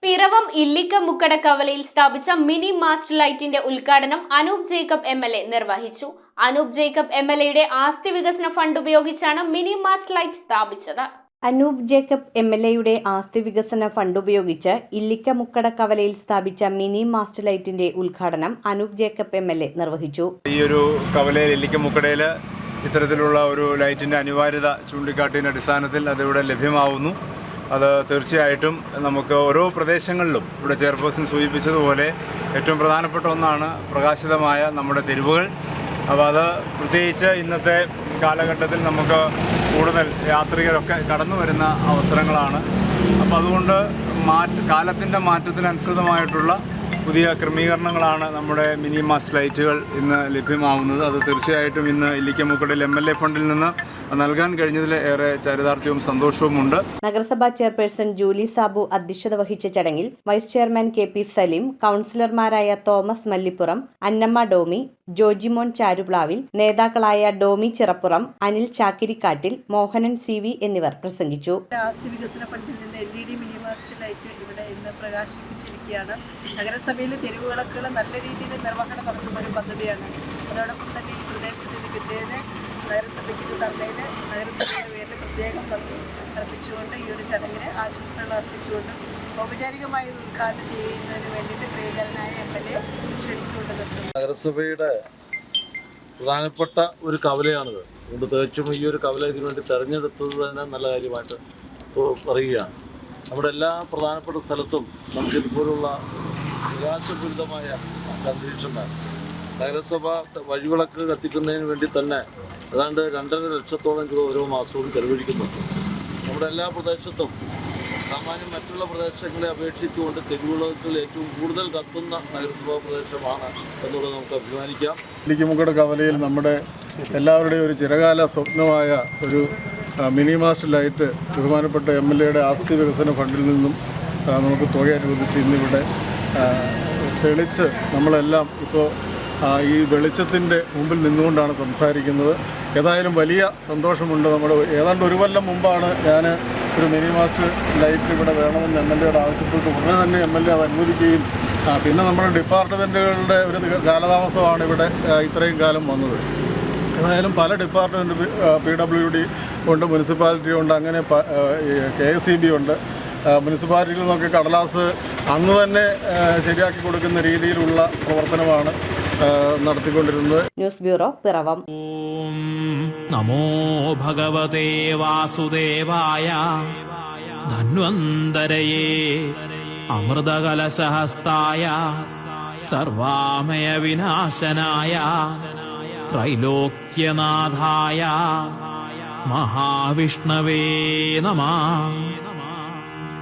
പിറവം ഇല്ലിക്കമുക്കട കവലയിൽ സ്ഥാപിച്ച mini mast ലൈറ്റിന്റെ ഉദ്ഘാടനം അനൂപ് ജേക്കബ് എംഎൽഎ നിർവഹിച്ചു. അനൂപ് ജേക്കബ് എംഎൽഎയുടെ ആസ്തി വികസന ഫണ്ട് ഉപയോഗിച്ചാണ് മിനി മാസ്റ്റ് ലൈറ്റ് സ്ഥാപിച്ചത്. അനൂപ് ജേക്കബ് എംഎൽഎയുടെ ആസ്തി വികസന ഫണ്ട് ഉപയോഗിച്ച് ഇല്ലിക്കമുക്കട കവലയിൽ സ്ഥാപിച്ച മിനി മാസ്റ്റ് ലൈറ്റിന്റെ ഉദ്ഘാടനം അനൂപ് ജേക്കബ് എംഎൽഎ നിർവഹിച്ചു. ഈ ഒരു കവലയിൽ ഇല്ലിക്കമുക്കടയിൽ ഇത്തരത്തിലുള്ള ഒരു ലൈറ്റിന്റെ അനിവാര്യത ചൂണ്ടിക്കാട്ടിയതിന്റെ അടിസ്ഥാനത്തിൽ അതിവിടെ ലഭ്യമാവുന്നു. അത് തീർച്ചയായിട്ടും നമുക്ക് ഓരോ പ്രദേശങ്ങളിലും ഇവിടെ ചെയർപേഴ്സൺ സൂചിപ്പിച്ചതുപോലെ ഏറ്റവും പ്രധാനപ്പെട്ട ഒന്നാണ് പ്രകാശിതമായ നമ്മുടെ തെരുവുകൾ. അപ്പോൾ അത് പ്രത്യേകിച്ച് ഇന്നത്തെ കാലഘട്ടത്തിൽ നമുക്ക് കൂടുതൽ യാത്രികരൊക്കെ കടന്നു വരുന്ന അവസരങ്ങളാണ്. അപ്പോൾ അതുകൊണ്ട് കാലത്തിൻ്റെ മാറ്റത്തിനനുസൃതമായിട്ടുള്ള പുതിയ ക്രമീകരണങ്ങളാണ് നമ്മുടെ മിനി മാസ്റ്റ് ലൈറ്റുകൾ ഇന്ന് ലഭ്യമാവുന്നത്. അത് തീർച്ചയായിട്ടും ഇന്ന് ഇല്ലിക്കമുക്കടയിൽ എംഎൽഎ ഫണ്ടിൽ നിന്ന് നൽകാൻ കഴിഞ്ഞതിൽ ഏറെ ചരിതാർത്ഥ്യവും സന്തോഷവുമുണ്ട്. നഗരസഭാ ചെയർപേഴ്സൺ ജൂലി സാബു അധ്യക്ഷത വഹിച്ച ചടങ്ങിൽ വൈസ് ചെയർമാൻ കെ.പി. സലീം, കൗൺസിലർമാരായ തോമസ് മല്ലിപ്പുറം, അന്നമ്മ ഡോമി, ജോജിമോൻ ചാരുപ്ലാവിൽ, നേതാക്കളായ ഡോമി ചിറപ്പുറം, അനിൽ ചാക്കിരിക്കാട്ടിൽ, മോഹനൻ സി.വി. എന്നിവർ പ്രസംഗിച്ചു. ആസ്തി വികസന ഫണ്ടിൽ നിന്ന് LED മിനി മാസ്റ്റ് ലൈറ്റ് ഇവിടെ ഇന്ന് പ്രകാശിപ്പിച്ചിരിക്കുകയാണ്. നഗരസഭയിലെ തെരുവുകളൊക്കെ നല്ല രീതിയിൽ നിർവഹണം നടത്തുന്ന ഒരു പദ്ധതിയാണ്. അതോടൊപ്പം തന്നെ ഈ പ്രദേശത്ത് ഇത് കിട്ടിയതിന് നഗരസഭയ്ക്ക് ഇത് തന്നതിന് നഗരസഭയുടെ പേരിൽ പ്രത്യേകം നന്ദി അർപ്പിച്ചുകൊണ്ട് ഈ ഒരു ചടങ്ങിന് ആശംസകൾ അർപ്പിച്ചുകൊണ്ട് ഔപചാരികമായി ഉദ്ഘാടനം ചെയ്യുന്നതിന് വേണ്ടിയിട്ട് പ്രിയങ്കരനായ എംഎൽഎ ക്ഷണിച്ചുകൊണ്ട് നിർത്തുന്നു. നഗരസഭയുടെ പ്രധാനപ്പെട്ട ഒരു കവലയാണിത്. അതുകൊണ്ട് തീർച്ചയായും ഈ ഒരു കവല ഇതിനു വേണ്ടി തിരഞ്ഞെടുത്തത് തന്നെ നല്ല കാര്യമായിട്ട് പറയുകയാണ്. നമ്മുടെ എല്ലാ പ്രധാനപ്പെട്ട സ്ഥലത്തും നമുക്കിതുപോലുള്ള പ്രകാശപൂരിതമായ അന്തരീക്ഷം വേണം. നഗരസഭ വഴിവിളക്ക് കത്തിക്കുന്നതിന് വേണ്ടി തന്നെ ഏതാണ്ട് 2.5 ലക്ഷത്തോളം രൂപ ഓരോ മാസവും ചെലവഴിക്കുന്നുണ്ട്. നമ്മുടെ എല്ലാ പ്രദേശത്തും സാമാന്യം മറ്റുള്ള പ്രദേശങ്ങളെ അപേക്ഷിച്ചുകൊണ്ട് തെരുവുവിളക്കുകൾ ഏറ്റവും കൂടുതൽ കത്തുന്ന നഗരസഭാ പ്രദേശമാണ് എന്നുള്ളത് നമുക്ക് അഭിമാനിക്കാം. ഇല്ലിക്കമുക്കട കവലയിൽ നമ്മുടെ എല്ലാവരുടെയും ഒരു ചിരകാല സ്വപ്നമായ ഒരു മിനി മാസ്റ്റ് ലൈറ്റ് ബഹുമാനപ്പെട്ട എംഎൽഎയുടെ ആസ്തി വികസന ഫണ്ടിൽ നിന്നും നമുക്ക് തുക അനുവദിച്ച് ഇന്നിവിടെ തെളിച്ച് നമ്മളെല്ലാം ഇപ്പോൾ ഈ വെളിച്ചത്തിൻ്റെ മുമ്പിൽ നിന്നുകൊണ്ടാണ് സംസാരിക്കുന്നത്. ഏതായാലും വലിയ സന്തോഷമുണ്ട്. നമ്മൾ ഏതാണ്ട് 1 കൊല്ലം മുമ്പാണ് ഞാൻ ഒരു മിനി മാസ്റ്റ് ലൈറ്റ് ഇവിടെ വേണമെന്ന് എംഎൽഎയോട് ആവശ്യപ്പെട്ടു. ഉടനെ തന്നെ എംഎൽഎ അത് അനുവദിക്കുകയും പിന്നെ നമ്മുടെ ഡിപ്പാർട്ട്മെൻറ്റുകളുടെ ഒരു കാലതാമസമാണ് ഇവിടെ ഇത്രയും കാലം വന്നത്. ഏതായാലും പല ഡിപ്പാർട്ട്മെൻറ്റ് PWD ഉണ്ട്, മുനിസിപ്പാലിറ്റി ഉണ്ട്, അങ്ങനെ KSEB ഉണ്ട്. മുനിസിപ്പാലിറ്റിയിൽ നിന്നൊക്കെ കടലാസ് അന്ന് തന്നെ ശരിയാക്കി കൊടുക്കുന്ന രീതിയിലുള്ള പ്രവർത്തനമാണ് നടത്തിക്കൊണ്ടിരുന്നത്. News bureau, Piravom. നമോ ഭഗവതേ വാസുദേവായ ധന്വന്തരയേ അമൃതകലശഹസ്തായ സർവാമയ വിനാശനായ ത്രൈലോക്യനാഥായ മഹാവിഷ്ണവേ നമഃ.